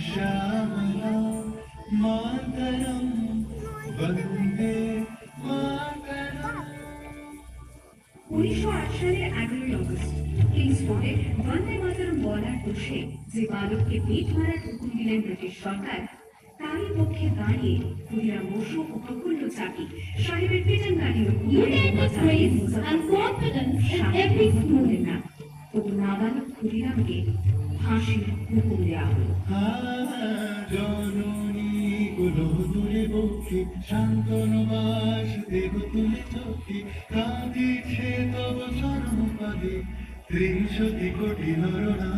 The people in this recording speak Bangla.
श्यामला मातरम वंदे मातरम। 1908 সালের 11ই অগস্ট কিংসফোর্ডে বন্দে মাতরম বলার দোষে যে বালককে পেট মারার হুকুম দিলেন ব্রিটিশ সরকার, তারই পক্ষে দাঁড়িয়ে ক্ষুদিরাম বসু ও প্রফুল্ল চাকি সাহেবের পেটানকারীও না, তবু নাবালক ক্ষুদিরামকে ফাঁসির হুকুম দেওয়া হল। জননী গুলো দূরে বক্ষে শান্তনবাস দেহ তুলে চোখে কাঁদিছে তব চরণ পদে 30 কোটি নরনা